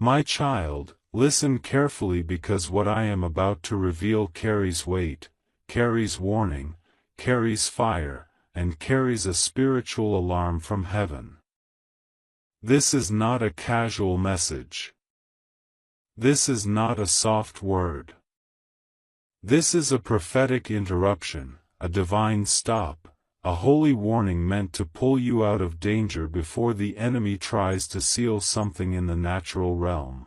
My child, listen carefully because what I am about to reveal carries weight, carries warning, carries fire, and carries a spiritual alarm from heaven. This is not a casual message. This is not a soft word. This is a prophetic interruption, a divine stop, a holy warning meant to pull you out of danger before the enemy tries to seal something in the natural realm.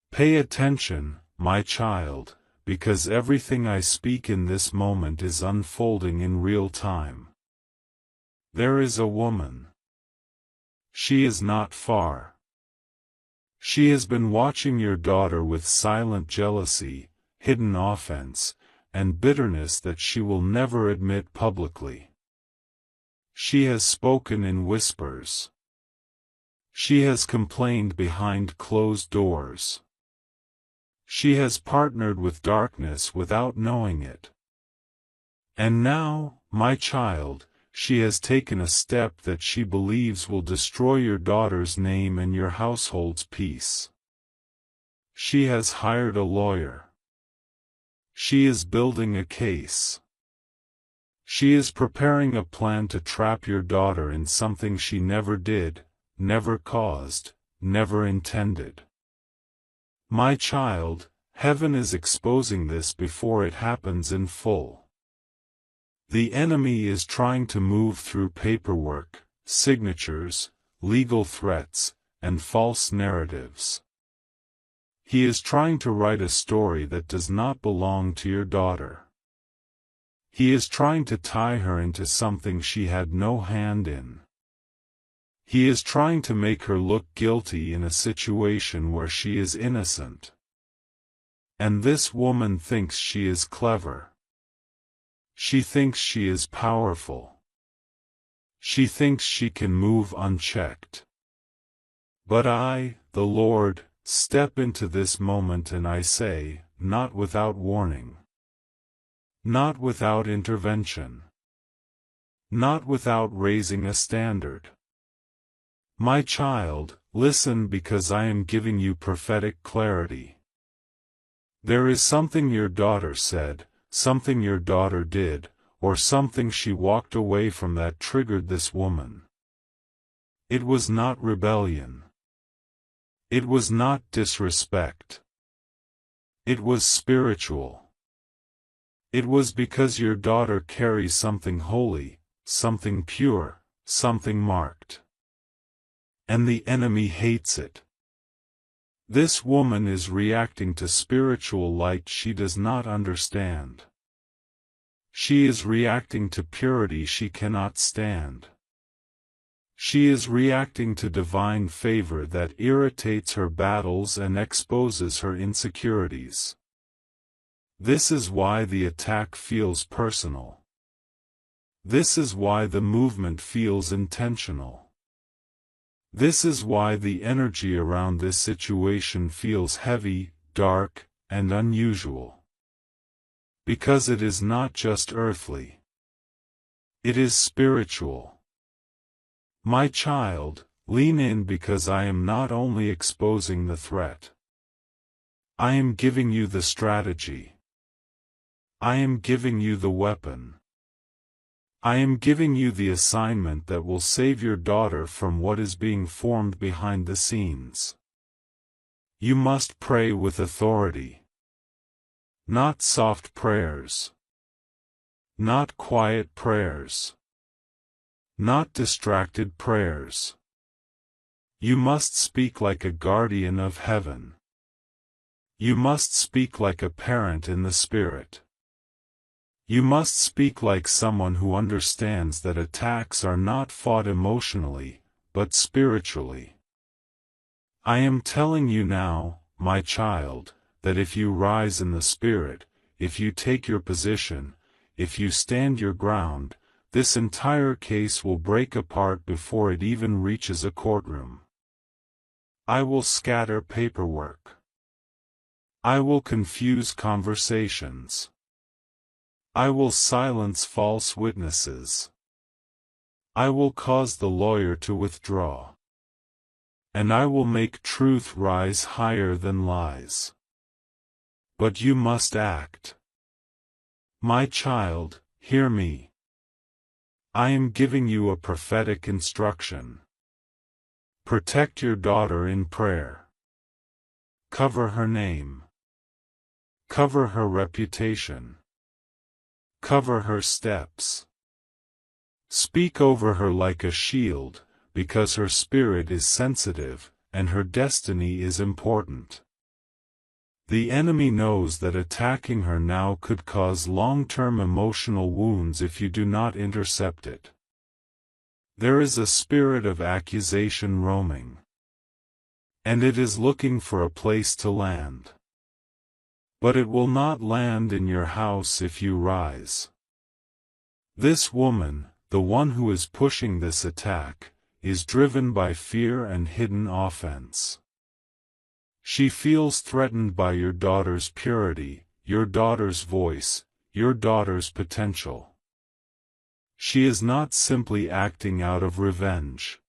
Pay attention, my child, because everything I speak in this moment is unfolding in real time. There is a woman. She is not far. She has been watching your daughter with silent jealousy, hidden offense, and bitterness that she will never admit publicly. She has spoken in whispers. She has complained behind closed doors. She has partnered with darkness without knowing it. And now, my child, she has taken a step that she believes will destroy your daughter's name and your household's peace. She has hired a lawyer. She is building a case. She is preparing a plan to trap your daughter in something she never did, never caused, never intended. My child, heaven is exposing this before it happens in full. The enemy is trying to move through paperwork, signatures, legal threats, and false narratives. He is trying to write a story that does not belong to your daughter. He is trying to tie her into something she had no hand in. He is trying to make her look guilty in a situation where she is innocent. And this woman thinks she is clever. She thinks she is powerful. She thinks she can move unchecked. But I, the Lord, step into this moment and I say, not without warning. Not without intervention. Not without raising a standard. My child, listen because I am giving you prophetic clarity. There is something your daughter said, something your daughter did, or something she walked away from that triggered this woman. It was not rebellion. It was not disrespect. It was spiritual. It was because your daughter carries something holy, something pure, something marked. And the enemy hates it. This woman is reacting to spiritual light she does not understand. She is reacting to purity she cannot stand. She is reacting to divine favor that irritates her battles and exposes her insecurities. This is why the attack feels personal. This is why the movement feels intentional. This is why the energy around this situation feels heavy, dark, and unusual. Because it is not just earthly. It is spiritual. My child, lean in because I am not only exposing the threat. I am giving you the strategy. I am giving you the weapon. I am giving you the assignment that will save your daughter from what is being formed behind the scenes. You must pray with authority. Not soft prayers. Not quiet prayers. Not distracted prayers. You must speak like a guardian of heaven. You must speak like a parent in the Spirit. You must speak like someone who understands that attacks are not fought emotionally, but spiritually. I am telling you now, my child, that if you rise in the Spirit, if you take your position, if you stand your ground, this entire case will break apart before it even reaches a courtroom. I will scatter paperwork. I will confuse conversations. I will silence false witnesses. I will cause the lawyer to withdraw. and I will make truth rise higher than lies. But you must act. My child, hear me. I am giving you a prophetic instruction. Protect your daughter in prayer. Cover her name. Cover her reputation. Cover her steps. Speak over her like a shield, because her spirit is sensitive, and her destiny is important. The enemy knows that attacking her now could cause long-term emotional wounds if you do not intercept it. There is a spirit of accusation roaming, and it is looking for a place to land. But it will not land in your house if you rise. This woman, the one who is pushing this attack, is driven by fear and hidden offense. She feels threatened by your daughter's purity, your daughter's voice, your daughter's potential. She is not simply acting out of revenge.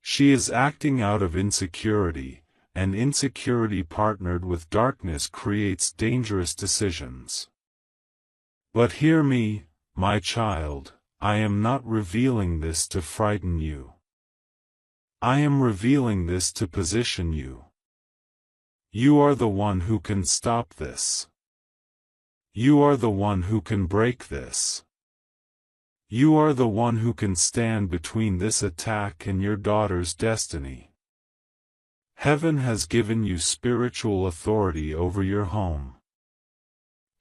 She is acting out of insecurity, and insecurity partnered with darkness creates dangerous decisions. But hear me, my child, I am not revealing this to frighten you. I am revealing this to position you. You are the one who can stop this. You are the one who can break this. You are the one who can stand between this attack and your daughter's destiny. Heaven has given you spiritual authority over your home.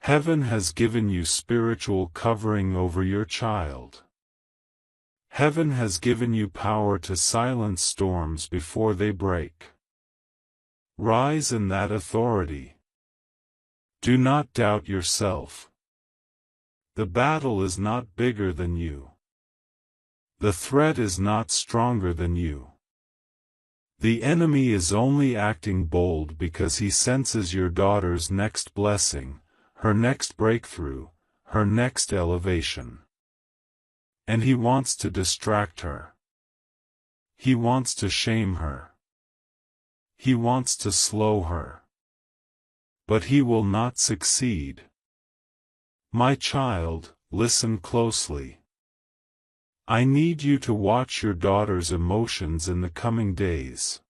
Heaven has given you spiritual covering over your child. Heaven has given you power to silence storms before they break. Rise in that authority. Do not doubt yourself. The battle is not bigger than you. The threat is not stronger than you. The enemy is only acting bold because he senses your daughter's next blessing, her next breakthrough, her next elevation. And he wants to distract her. He wants to shame her. He wants to slow her. But he will not succeed. My child, listen closely. I need you to watch your daughter's emotions in the coming days.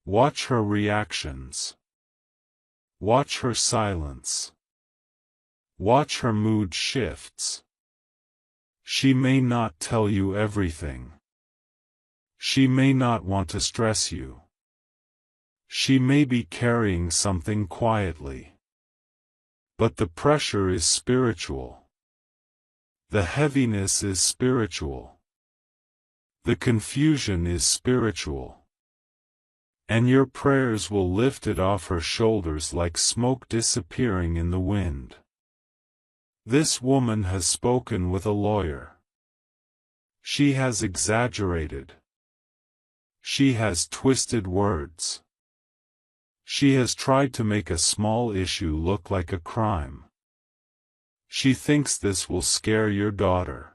Watch her reactions. Watch her silence. Watch her mood shifts. She may not tell you everything. She may not want to stress you. She may be carrying something quietly. But the pressure is spiritual. The heaviness is spiritual. The confusion is spiritual. And your prayers will lift it off her shoulders like smoke disappearing in the wind. This woman has spoken with a lawyer. She has exaggerated. She has twisted words. She has tried to make a small issue look like a crime. She thinks this will scare your daughter.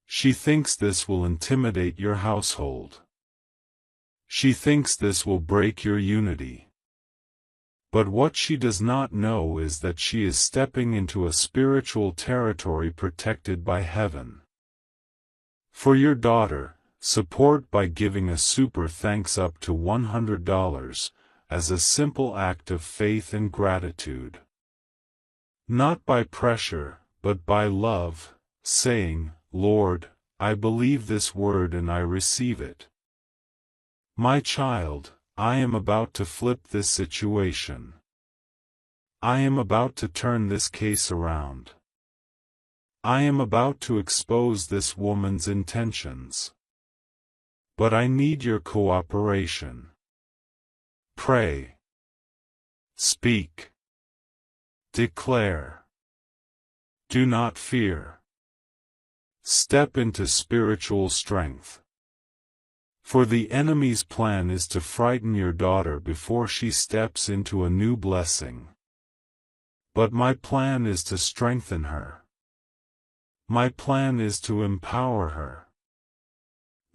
She thinks this will intimidate your household. She thinks this will break your unity. But what she does not know is that she is stepping into a spiritual territory protected by heaven. For your daughter, support by giving a super thanks up to $100, as a simple act of faith and gratitude. Not by pressure, but by love, saying, Lord, I believe this word and I receive it. My child, I am about to flip this situation. I am about to turn this case around. I am about to expose this woman's intentions. But I need your cooperation. Pray. Speak. Declare. Do not fear. Step into spiritual strength. For the enemy's plan is to frighten your daughter before she steps into a new blessing. But my plan is to strengthen her. My plan is to empower her.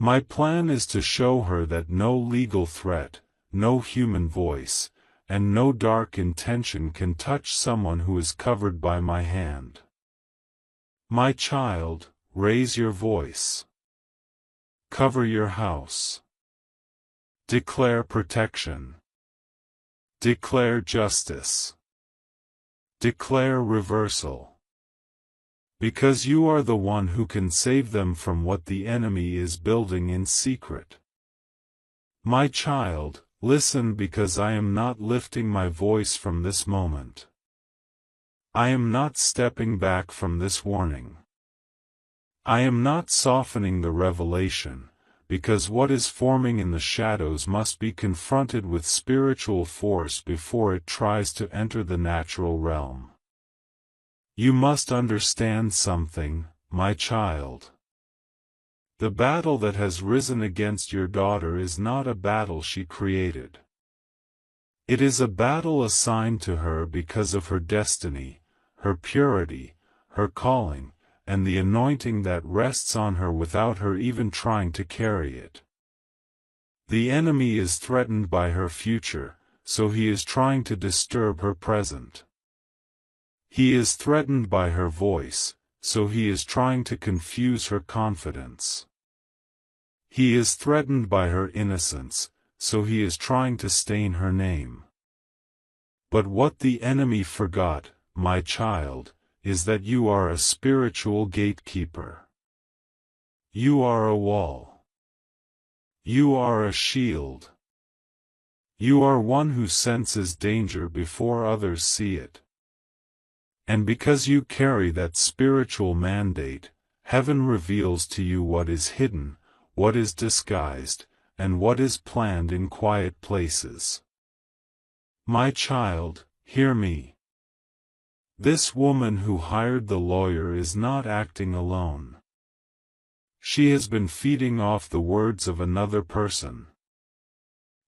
My plan is to show her that no legal threat, no human voice, and no dark intention can touch someone who is covered by my hand. My child, raise your voice. Cover your house. Declare protection. Declare justice. Declare reversal. Because you are the one who can save them from what the enemy is building in secret. My child, listen, because I am not lifting my voice from this moment. I am not stepping back from this warning. I am not softening the revelation, because what is forming in the shadows must be confronted with spiritual force before it tries to enter the natural realm. You must understand something, my child. The battle that has risen against your daughter is not a battle she created. It is a battle assigned to her because of her destiny, her purity, her calling, and the anointing that rests on her without her even trying to carry it. The enemy is threatened by her future, so he is trying to disturb her present. He is threatened by her voice, so he is trying to confuse her confidence. He is threatened by her innocence, so he is trying to stain her name. But what the enemy forgot, my child, is that you are a spiritual gatekeeper. You are a wall. You are a shield. You are one who senses danger before others see it. And because you carry that spiritual mandate, heaven reveals to you what is hidden, what is disguised, and what is planned in quiet places. My child, hear me. This woman who hired the lawyer is not acting alone. She has been feeding off the words of another person.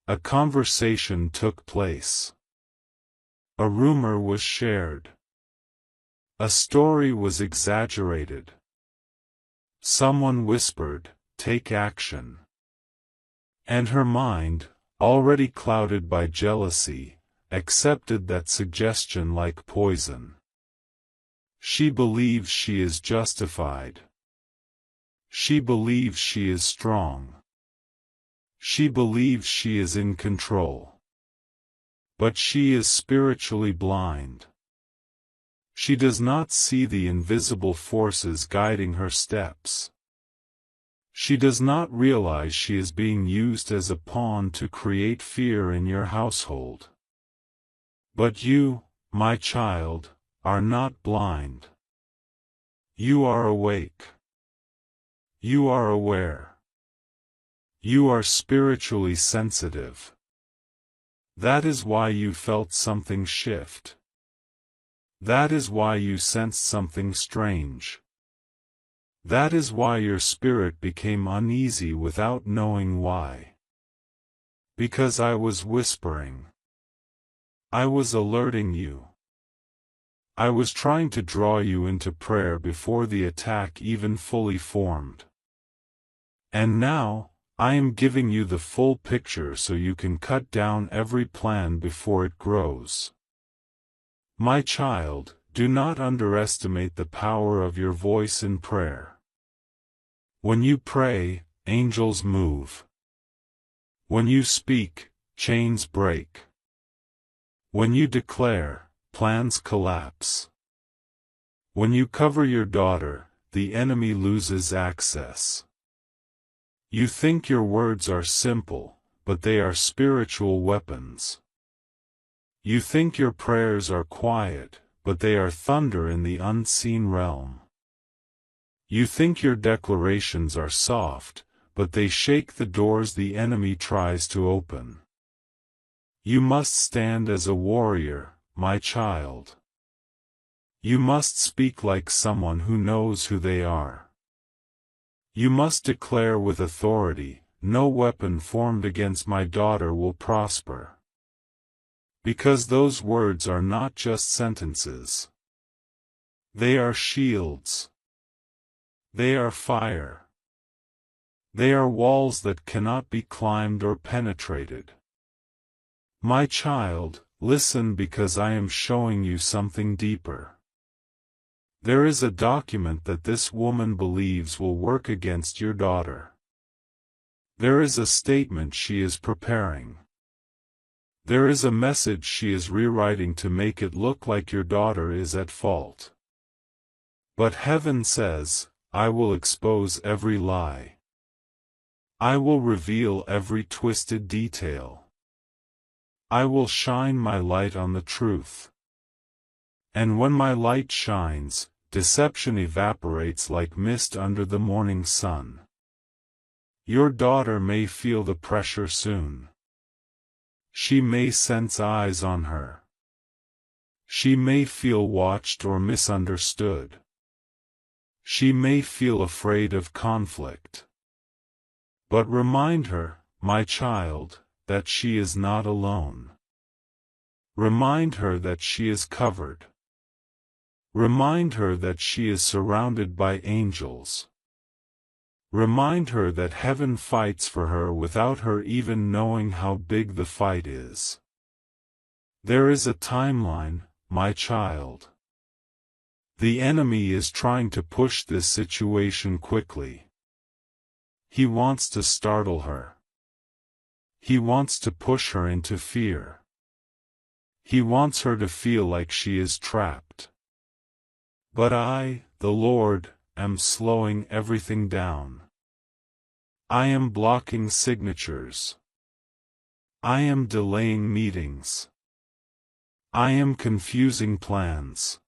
A conversation took place. A rumor was shared. A story was exaggerated. Someone whispered, "Take action." And her mind, already clouded by jealousy, accepted that suggestion like poison. She believes she is justified. She believes she is strong. She believes she is in control. But she is spiritually blind. She does not see the invisible forces guiding her steps. She does not realize she is being used as a pawn to create fear in your household. But you, my child, are not blind. You are awake. You are aware. You are spiritually sensitive. That is why you felt something shift. That is why you sensed something strange. That is why your spirit became uneasy without knowing why. Because I was whispering. I was alerting you. I was trying to draw you into prayer before the attack even fully formed. And now, I am giving you the full picture so you can cut down every plan before it grows. My child, do not underestimate the power of your voice in prayer. When you pray, angels move. When you speak, chains break. When you declare, plans collapse. When you cover your daughter, the enemy loses access. You think your words are simple, but they are spiritual weapons. You think your prayers are quiet, but they are thunder in the unseen realm. You think your declarations are soft, but they shake the doors the enemy tries to open. You must stand as a warrior, my child. You must speak like someone who knows who they are. You must declare with authority, "No weapon formed against my daughter will prosper." Because those words are not just sentences. They are shields. They are fire. They are walls that cannot be climbed or penetrated. My child, listen because I am showing you something deeper. There is a document that this woman believes will work against your daughter. There is a statement she is preparing. There is a message she is rewriting to make it look like your daughter is at fault. But heaven says, I will expose every lie. I will reveal every twisted detail. I will shine my light on the truth. And when my light shines, deception evaporates like mist under the morning sun. Your daughter may feel the pressure soon. She may sense eyes on her. She may feel watched or misunderstood. She may feel afraid of conflict. But remind her, my child, that she is not alone. Remind her that she is covered. Remind her that she is surrounded by angels. Remind her that heaven fights for her without her even knowing how big the fight is. There is a timeline, my child. The enemy is trying to push this situation quickly. He wants to startle her. He wants to push her into fear. He wants her to feel like she is trapped. But I, the Lord, am slowing everything down. I am blocking signatures. I am delaying meetings. I am confusing plans.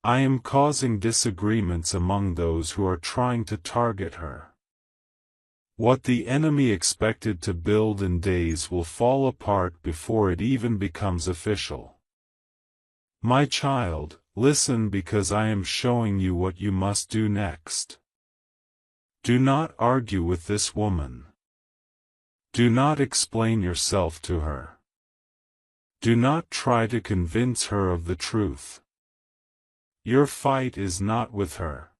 I am causing disagreements among those who are trying to target her. What the enemy expected to build in days will fall apart before it even becomes official. My child, listen because I am showing you what you must do next. Do not argue with this woman. Do not explain yourself to her. Do not try to convince her of the truth. Your fight is not with her.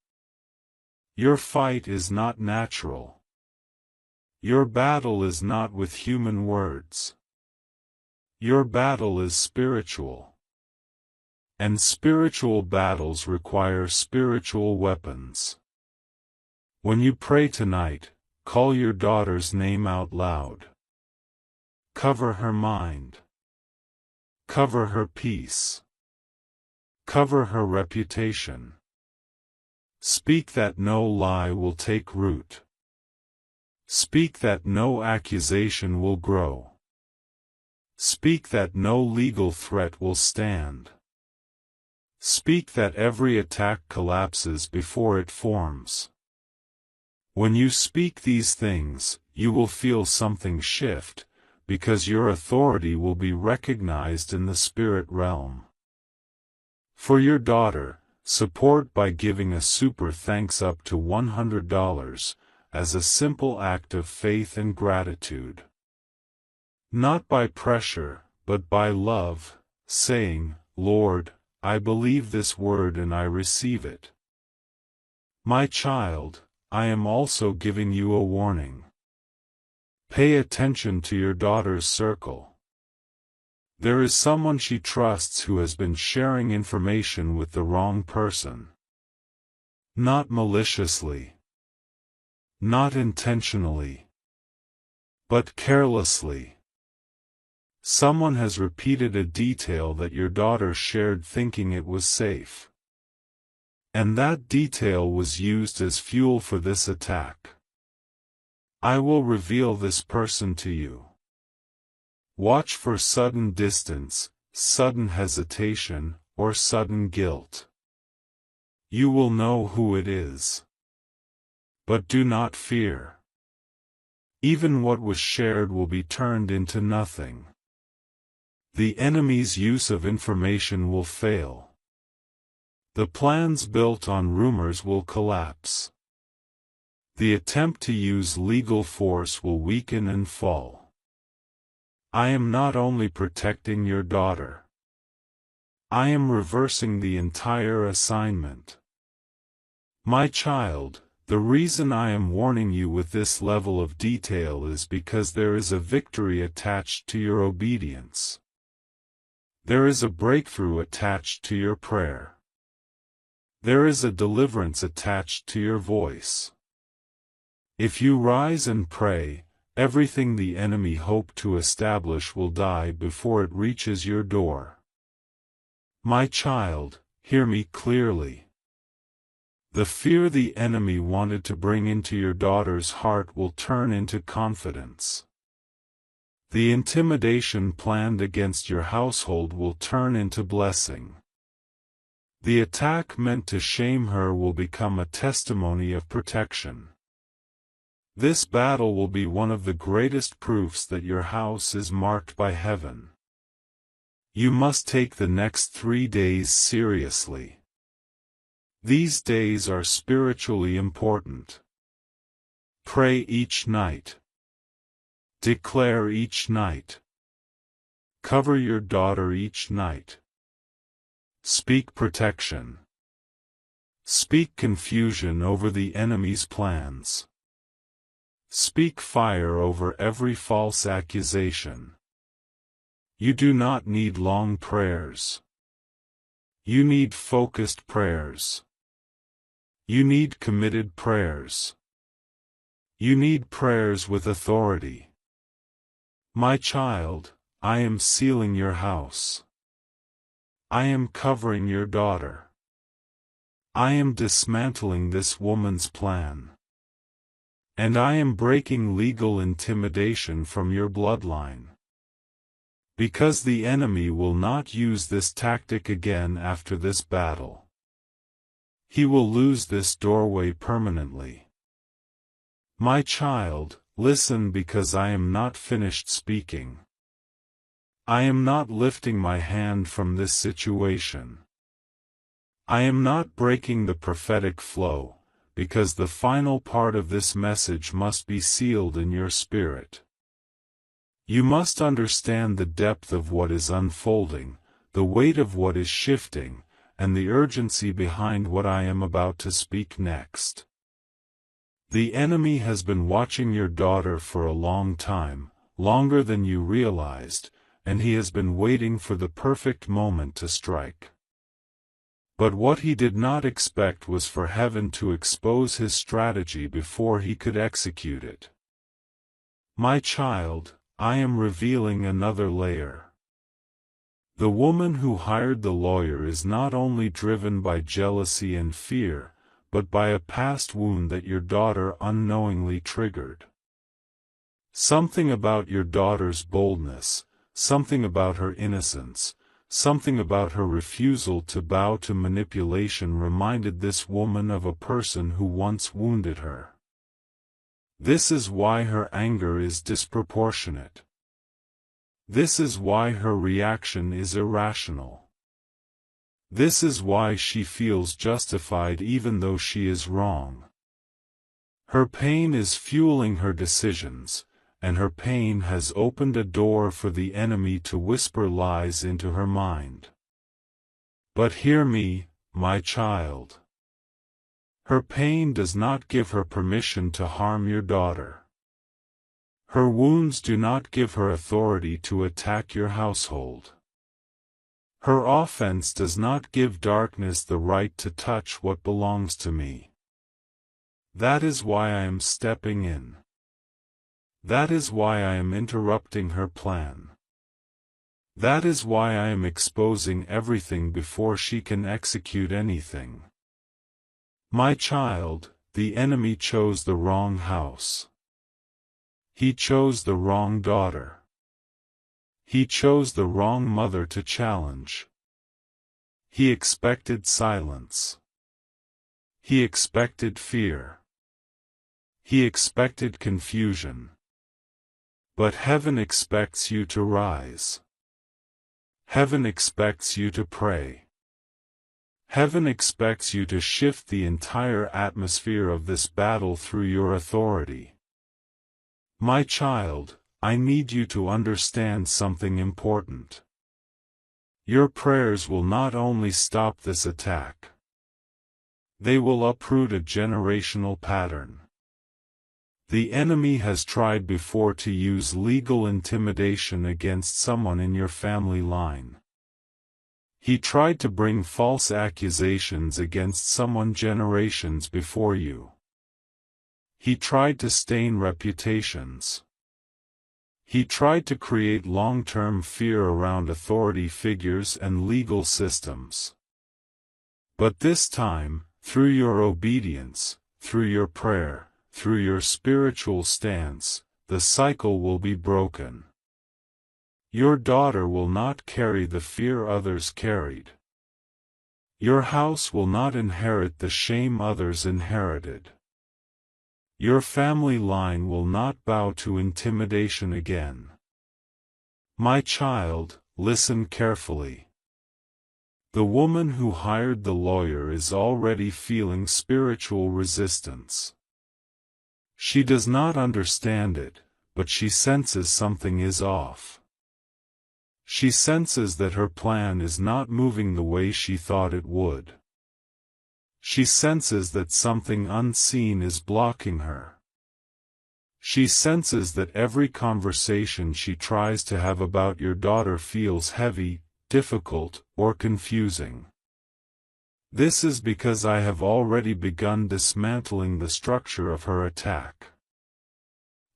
Your fight is not natural. Your battle is not with human words. Your battle is spiritual. And spiritual battles require spiritual weapons. When you pray tonight, call your daughter's name out loud. Cover her mind. Cover her peace. Cover her reputation. Speak that no lie will take root. Speak that no accusation will grow. Speak that no legal threat will stand. Speak that every attack collapses before it forms. When you speak these things, you will feel something shift, because your authority will be recognized in the spirit realm. For your daughter, support by giving a super thanks up to $100, as a simple act of faith and gratitude. Not by pressure, but by love, saying, Lord, I believe this word and I receive it. My child, I am also giving you a warning. Pay attention to your daughter's circle. There is someone she trusts who has been sharing information with the wrong person. Not maliciously. Not intentionally. But carelessly. Someone has repeated a detail that your daughter shared thinking it was safe. And that detail was used as fuel for this attack. I will reveal this person to you. Watch for sudden distance, sudden hesitation, or sudden guilt. You will know who it is. But do not fear. Even what was shared will be turned into nothing. The enemy's use of information will fail. The plans built on rumors will collapse. The attempt to use legal force will weaken and fall. I am not only protecting your daughter. I am reversing the entire assignment. My child, The reason I am warning you with this level of detail is because there is a victory attached to your obedience. There is a breakthrough attached to your prayer. There is a deliverance attached to your voice. If you rise and pray, everything the enemy hoped to establish will die before it reaches your door. My child, hear me clearly. The fear the enemy wanted to bring into your daughter's heart will turn into confidence. The intimidation planned against your household will turn into blessing. The attack meant to shame her will become a testimony of protection. This battle will be one of the greatest proofs that your house is marked by heaven. You must take the next 3 days seriously. These days are spiritually important. Pray each night. Declare each night. Cover your daughter each night. Speak protection. Speak confusion over the enemy's plans. Speak fire over every false accusation. You do not need long prayers. You need focused prayers. You need committed prayers. You need prayers with authority. My child, I am sealing your house. I am covering your daughter. I am dismantling this woman's plan. And I am breaking legal intimidation from your bloodline. Because the enemy will not use this tactic again after this battle. He will lose this doorway permanently. My child, listen, because I am not finished speaking. I am not lifting my hand from this situation. I am not breaking the prophetic flow, because the final part of this message must be sealed in your spirit. You must understand the depth of what is unfolding, the weight of what is shifting, and the urgency behind what I am about to speak next. The enemy has been watching your daughter for a long time, longer than you realized, and he has been waiting for the perfect moment to strike. But what he did not expect was for heaven to expose his strategy before he could execute it. My child, I am revealing another layer. The woman who hired the lawyer is not only driven by jealousy and fear, but by a past wound that your daughter unknowingly triggered. Something about your daughter's boldness, something about her innocence, something about her refusal to bow to manipulation reminded this woman of a person who once wounded her. This is why her anger is disproportionate. This is why her reaction is irrational. This is why she feels justified even though she is wrong. Her pain is fueling her decisions, and her pain has opened a door for the enemy to whisper lies into her mind. But hear me, my child. Her pain does not give her permission to harm your daughter. Her wounds do not give her authority to attack your household. Her offense does not give darkness the right to touch what belongs to me. That is why I am stepping in. That is why I am interrupting her plan. That is why I am exposing everything before she can execute anything. My child, the enemy chose the wrong house. He chose the wrong daughter. He chose the wrong mother to challenge. He expected silence. He expected fear. He expected confusion. But heaven expects you to rise. Heaven expects you to pray. Heaven expects you to shift the entire atmosphere of this battle through your authority. My child, I need you to understand something important. Your prayers will not only stop this attack. They will uproot a generational pattern. The enemy has tried before to use legal intimidation against someone in your family line. He tried to bring false accusations against someone generations before you. He tried to stain reputations. He tried to create long-term fear around authority figures and legal systems. But this time, through your obedience, through your prayer, through your spiritual stance, the cycle will be broken. Your daughter will not carry the fear others carried. Your house will not inherit the shame others inherited. Your family line will not bow to intimidation again. My child, listen carefully. The woman who hired the lawyer is already feeling spiritual resistance. She does not understand it, but she senses something is off. She senses that her plan is not moving the way she thought it would. She senses that something unseen is blocking her. She senses that every conversation she tries to have about your daughter feels heavy, difficult, or confusing. This is because I have already begun dismantling the structure of her attack.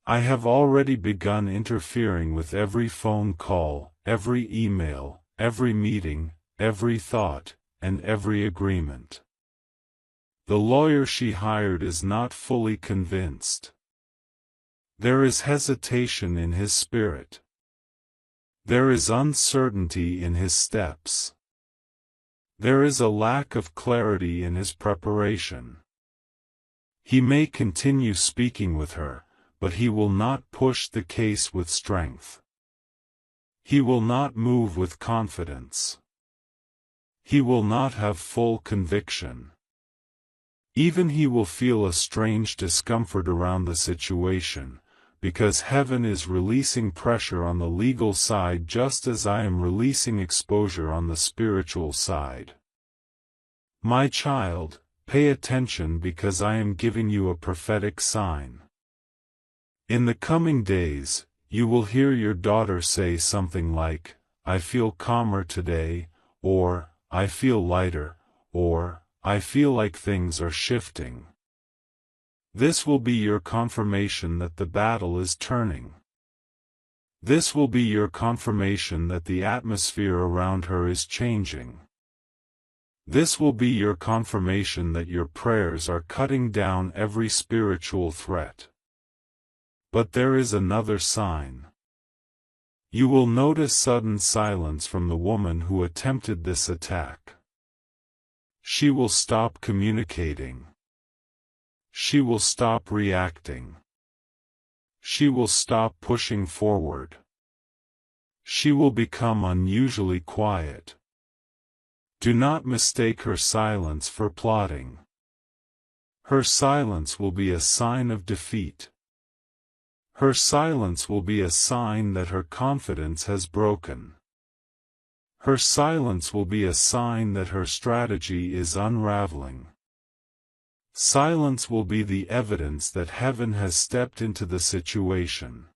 I have already begun interfering with every phone call, every email, every meeting, every thought, and every agreement. The lawyer she hired is not fully convinced. There is hesitation in his spirit. There is uncertainty in his steps. There is a lack of clarity in his preparation. He may continue speaking with her, but he will not push the case with strength. He will not move with confidence. He will not have full conviction. Even he will feel a strange discomfort around the situation, because heaven is releasing pressure on the legal side just as I am releasing exposure on the spiritual side. My child, pay attention because I am giving you a prophetic sign. In the coming days, you will hear your daughter say something like, "I feel calmer today," or, "I feel lighter," or, "I feel like things are shifting." This will be your confirmation that the battle is turning. This will be your confirmation that the atmosphere around her is changing. This will be your confirmation that your prayers are cutting down every spiritual threat. But there is another sign. You will notice sudden silence from the woman who attempted this attack. She will stop communicating. She will stop reacting. She will stop pushing forward. She will become unusually quiet. Do not mistake her silence for plotting. Her silence will be a sign of defeat. Her silence will be a sign that her confidence has broken. Her silence will be a sign that her strategy is unraveling. Silence will be the evidence that heaven has stepped into the situation.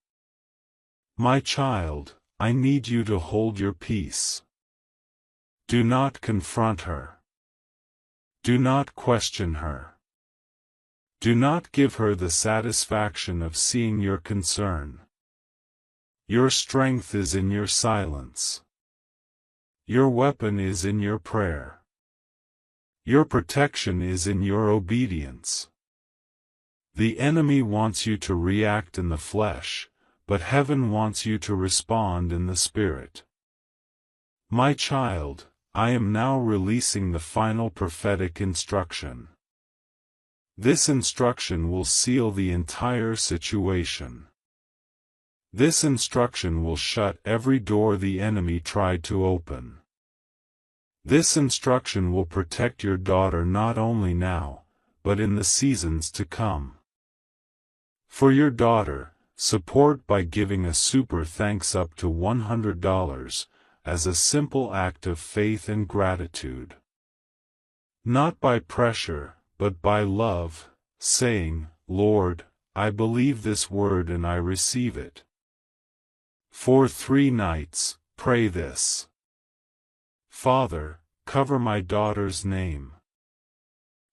My child, I need you to hold your peace. Do not confront her. Do not question her. Do not give her the satisfaction of seeing your concern. Your strength is in your silence. Your weapon is in your prayer. Your protection is in your obedience. The enemy wants you to react in the flesh, but heaven wants you to respond in the spirit. My child, I am now releasing the final prophetic instruction. This instruction will seal the entire situation. This instruction will shut every door the enemy tried to open. This instruction will protect your daughter not only now, but in the seasons to come. For your daughter, support by giving a super thanks up to $100, as a simple act of faith and gratitude. Not by pressure, but by love, saying, Lord, I believe this word and I receive it. For 3 nights, pray this. Father, cover my daughter's name.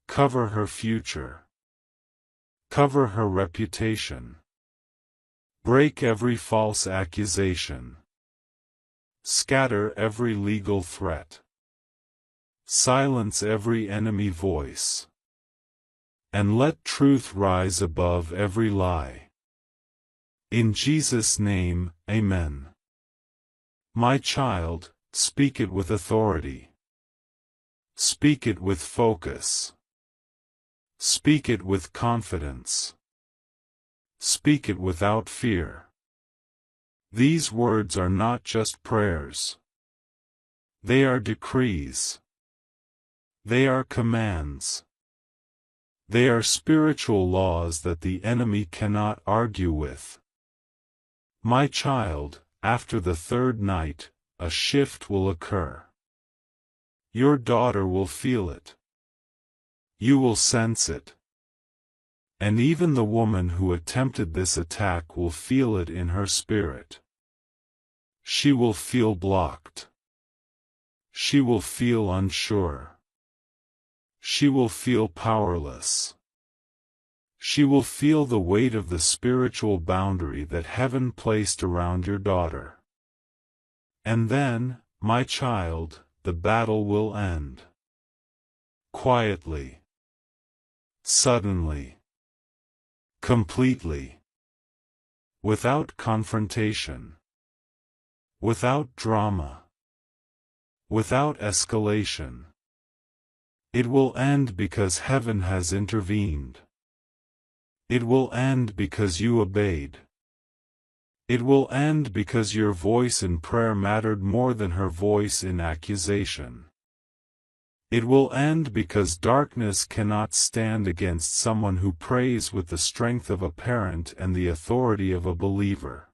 Cover her future. Cover her reputation. Break every false accusation. Scatter every legal threat. Silence every enemy voice. And let truth rise above every lie. In Jesus' name, Amen. My child, speak it with authority. Speak it with focus. Speak it with confidence. Speak it without fear. These words are not just prayers. They are decrees. They are commands. They are spiritual laws that the enemy cannot argue with. My child, after the 3rd night, a shift will occur. Your daughter will feel it. You will sense it. And even the woman who attempted this attack will feel it in her spirit. She will feel blocked. She will feel unsure. She will feel powerless. She will feel the weight of the spiritual boundary that heaven placed around your daughter. And then, my child, the battle will end. Quietly. Suddenly. Completely. Without confrontation. Without drama. Without escalation. It will end because heaven has intervened. It will end because you obeyed. It will end because your voice in prayer mattered more than her voice in accusation. It will end because darkness cannot stand against someone who prays with the strength of a parent and the authority of a believer.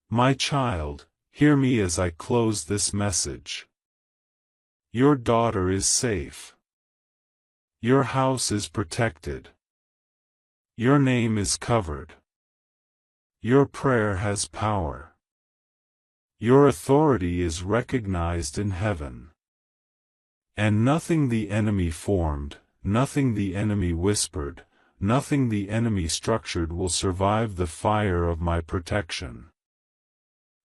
My child, hear me as I close this message. Your daughter is safe. Your house is protected. Your name is covered. Your prayer has power. Your authority is recognized in heaven. And nothing the enemy formed, nothing the enemy whispered, nothing the enemy structured will survive the fire of my protection.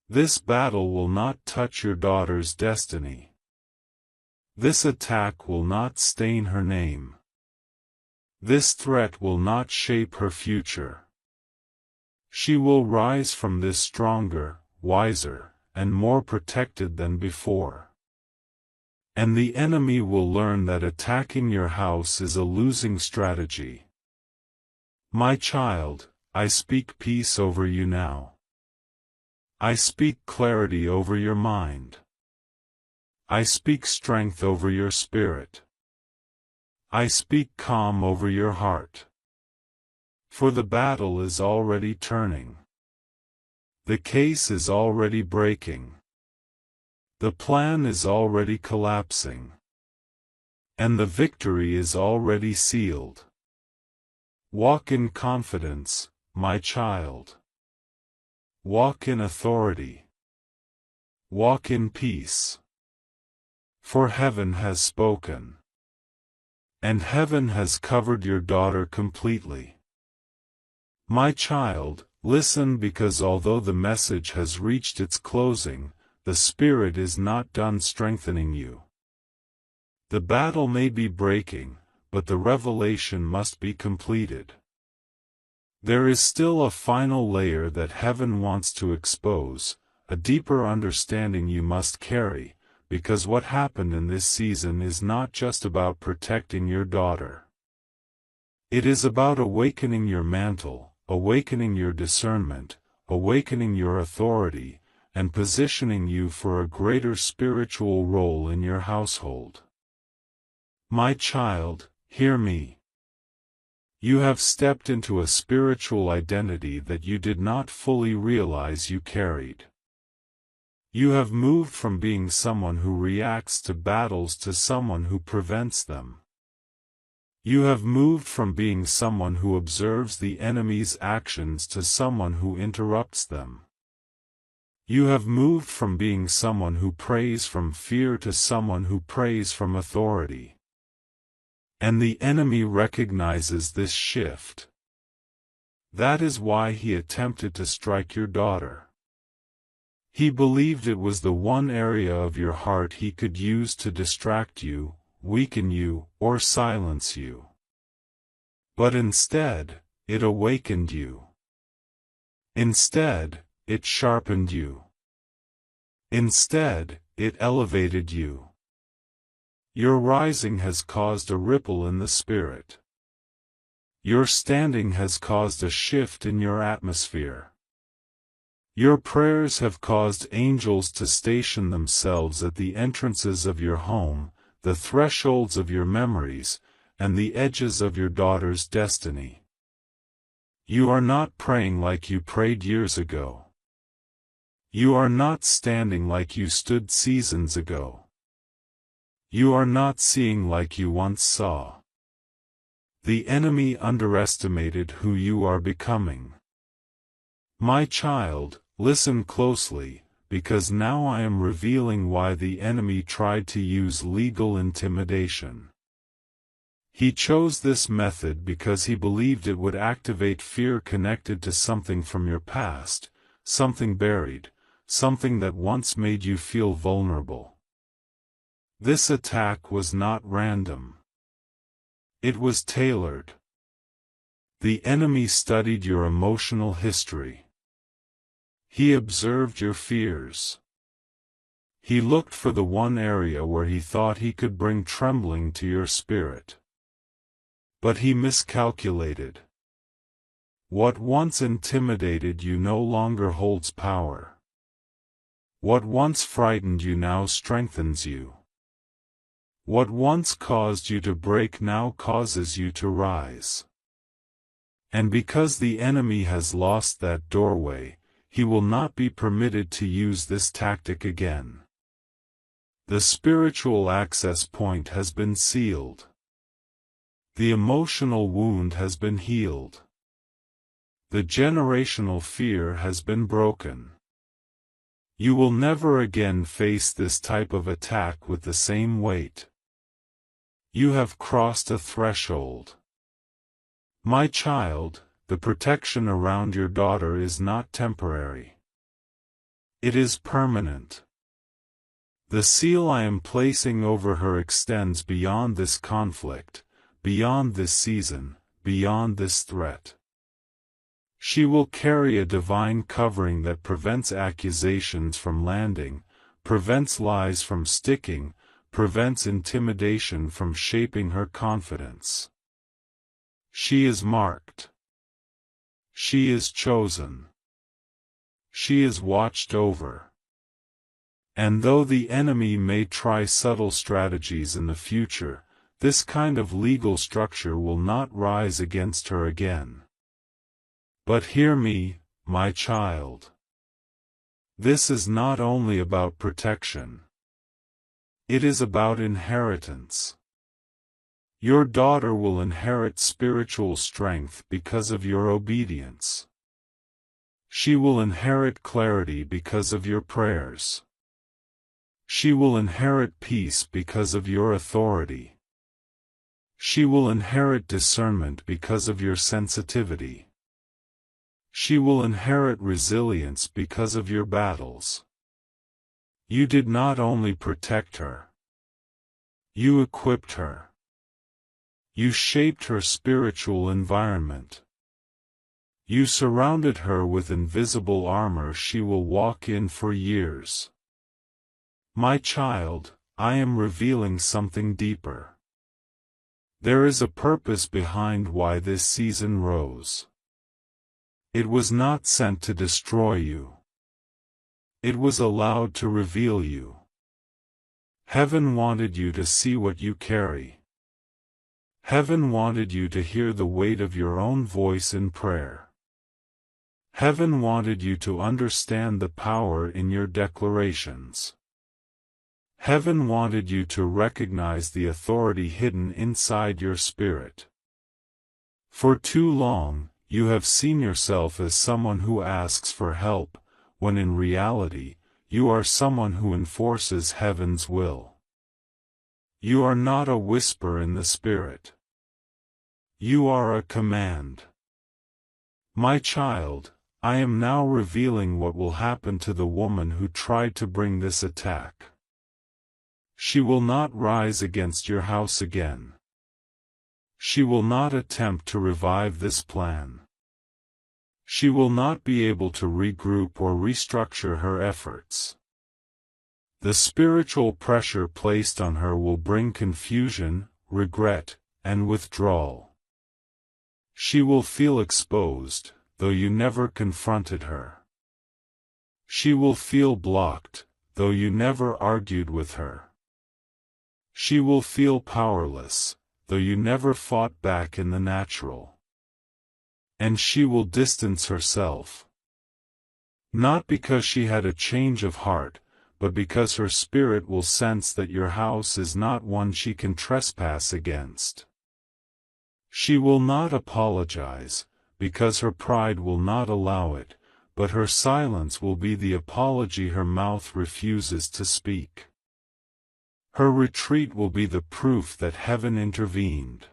This battle will not touch your daughter's destiny. This attack will not stain her name. This threat will not shape her future. She will rise from this stronger, wiser, and more protected than before. And the enemy will learn that attacking your house is a losing strategy. My child, I speak peace over you now. I speak clarity over your mind. I speak strength over your spirit. I speak calm over your heart. For the battle is already turning. The case is already breaking. The plan is already collapsing. And the victory is already sealed. Walk in confidence, my child. Walk in authority. Walk in peace. For heaven has spoken. And heaven has covered your daughter completely. My child, listen, because although the message has reached its closing, the Spirit is not done strengthening you. The battle may be breaking, but the revelation must be completed. There is still a final layer that heaven wants to expose, a deeper understanding you must carry, because what happened in this season is not just about protecting your daughter. It is about awakening your mantle, awakening your discernment, awakening your authority, and positioning you for a greater spiritual role in your household. My child, hear me. You have stepped into a spiritual identity that you did not fully realize you carried. You have moved from being someone who reacts to battles to someone who prevents them. You have moved from being someone who observes the enemy's actions to someone who interrupts them. You have moved from being someone who prays from fear to someone who prays from authority. And the enemy recognizes this shift. That is why he attempted to strike your daughter. He believed it was the one area of your heart he could use to distract you, weaken you, or silence you. But instead, it awakened you. Instead, it sharpened you. Instead, it elevated you. Your rising has caused a ripple in the spirit. Your standing has caused a shift in your atmosphere. Your prayers have caused angels to station themselves at the entrances of your home, the thresholds of your memories, and the edges of your daughter's destiny. You are not praying like you prayed years ago. You are not standing like you stood seasons ago. You are not seeing like you once saw. The enemy underestimated who you are becoming. My child, listen closely, because now I am revealing why the enemy tried to use legal intimidation. He chose this method because he believed it would activate fear connected to something from your past, something buried, something that once made you feel vulnerable. This attack was not random. It was tailored. The enemy studied your emotional history. He observed your fears. He looked for the one area where he thought he could bring trembling to your spirit. But he miscalculated. What once intimidated you no longer holds power. What once frightened you now strengthens you. What once caused you to break now causes you to rise. And because the enemy has lost that doorway, he will not be permitted to use this tactic again. The spiritual access point has been sealed. The emotional wound has been healed. The generational fear has been broken. You will never again face this type of attack with the same weight. You have crossed a threshold. My child, the protection around your daughter is not temporary. It is permanent. The seal I am placing over her extends beyond this conflict, beyond this season, beyond this threat. She will carry a divine covering that prevents accusations from landing, prevents lies from sticking, prevents intimidation from shaping her confidence. She is marked. She is chosen. She is watched over. And though the enemy may try subtle strategies in the future, this kind of legal structure will not rise against her again. But hear me, my child. This is not only about protection. It is about inheritance. Your daughter will inherit spiritual strength because of your obedience. She will inherit clarity because of your prayers. She will inherit peace because of your authority. She will inherit discernment because of your sensitivity. She will inherit resilience because of your battles. You did not only protect her. You equipped her. You shaped her spiritual environment. You surrounded her with invisible armor she will walk in for years. My child, I am revealing something deeper. There is a purpose behind why this season rose. It was not sent to destroy you. It was allowed to reveal you. Heaven wanted you to see what you carry. Heaven wanted you to hear the weight of your own voice in prayer. Heaven wanted you to understand the power in your declarations. Heaven wanted you to recognize the authority hidden inside your spirit. For too long, you have seen yourself as someone who asks for help, when in reality, you are someone who enforces heaven's will. You are not a whisper in the spirit. You are a command. My child, I am now revealing what will happen to the woman who tried to bring this attack. She will not rise against your house again. She will not attempt to revive this plan. She will not be able to regroup or restructure her efforts. The spiritual pressure placed on her will bring confusion, regret, and withdrawal. She will feel exposed, though you never confronted her. She will feel blocked, though you never argued with her. She will feel powerless, though you never fought back in the natural. And she will distance herself. Not because she had a change of heart, but because her spirit will sense that your house is not one she can trespass against. She will not apologize, because her pride will not allow it, but her silence will be the apology her mouth refuses to speak. Her retreat will be the proof that heaven intervened.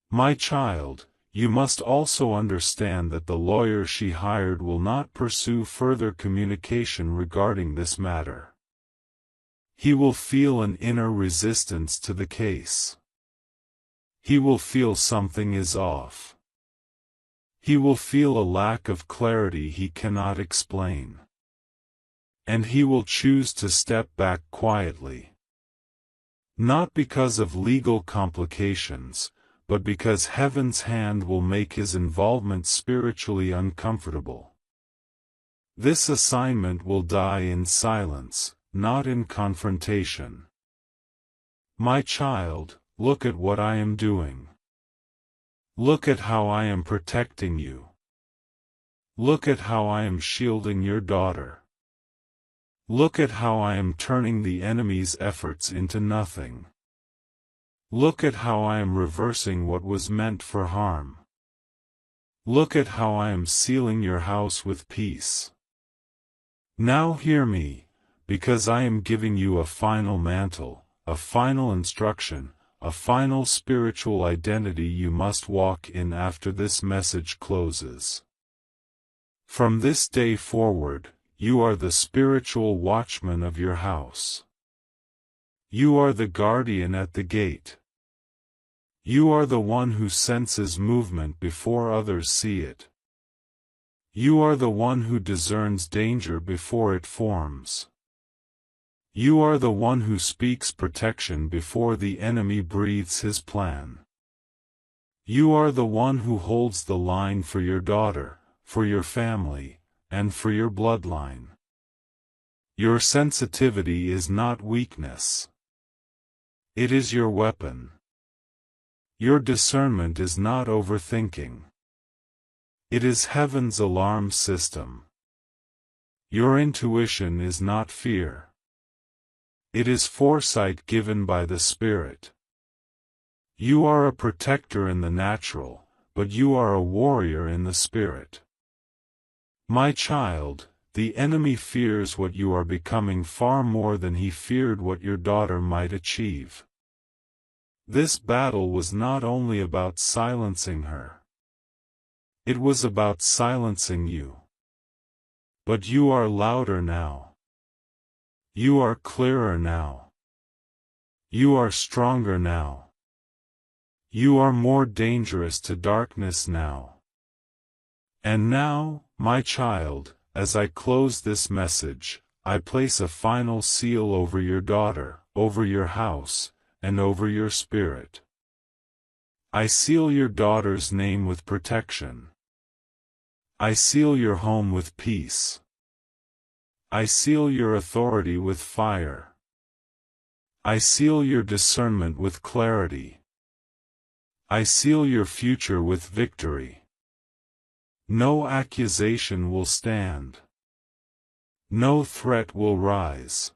My child, you must also understand that the lawyer she hired will not pursue further communication regarding this matter. He will feel an inner resistance to the case. He will feel something is off. He will feel a lack of clarity he cannot explain. And he will choose to step back quietly. Not because of legal complications, but because heaven's hand will make his involvement spiritually uncomfortable. This assignment will die in silence, not in confrontation. My child, look at what I am doing. Look at how I am protecting you. Look at how I am shielding your daughter. Look at how I am turning the enemy's efforts into nothing. Look at how I am reversing what was meant for harm. Look at how I am sealing your house with peace. Now hear me, because I am giving you a final mantle, a final instruction, a final spiritual identity you must walk in after this message closes. From this day forward, you are the spiritual watchman of your house. You are the guardian at the gate. You are the one who senses movement before others see it. You are the one who discerns danger before it forms. You are the one who speaks protection before the enemy breathes his plan. You are the one who holds the line for your daughter, for your family, and for your bloodline. Your sensitivity is not weakness. It is your weapon. Your discernment is not overthinking. It is heaven's alarm system. Your intuition is not fear. It is foresight given by the Spirit. You are a protector in the natural, but you are a warrior in the Spirit. My child, the enemy fears what you are becoming far more than he feared what your daughter might achieve. This battle was not only about silencing her. It was about silencing you. But you are louder now. You are clearer now. You are stronger now. You are more dangerous to darkness now. And now, my child, as I close this message, I place a final seal over your daughter, over your house, and over your spirit. I seal your daughter's name with protection. I seal your home with peace. I seal your authority with fire. I seal your discernment with clarity. I seal your future with victory. No accusation will stand. No threat will rise.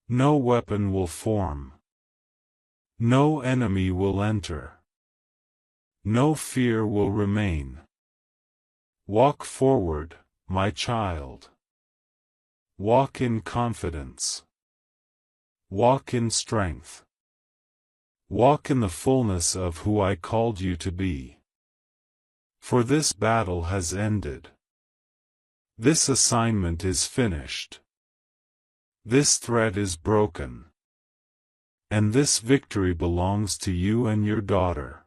No weapon will form. No enemy will enter. No fear will remain. Walk forward, my child. Walk in confidence. Walk in strength. Walk in the fullness of who I called you to be. For this battle has ended. This assignment is finished. This threat is broken. And this victory belongs to you and your daughter.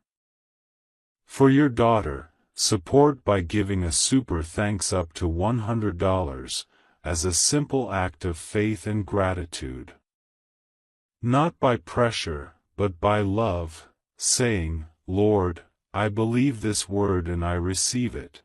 For your daughter, support by giving a super thanks up to $100, as a simple act of faith and gratitude. Not by pressure, but by love, saying, Lord, I believe this word and I receive it.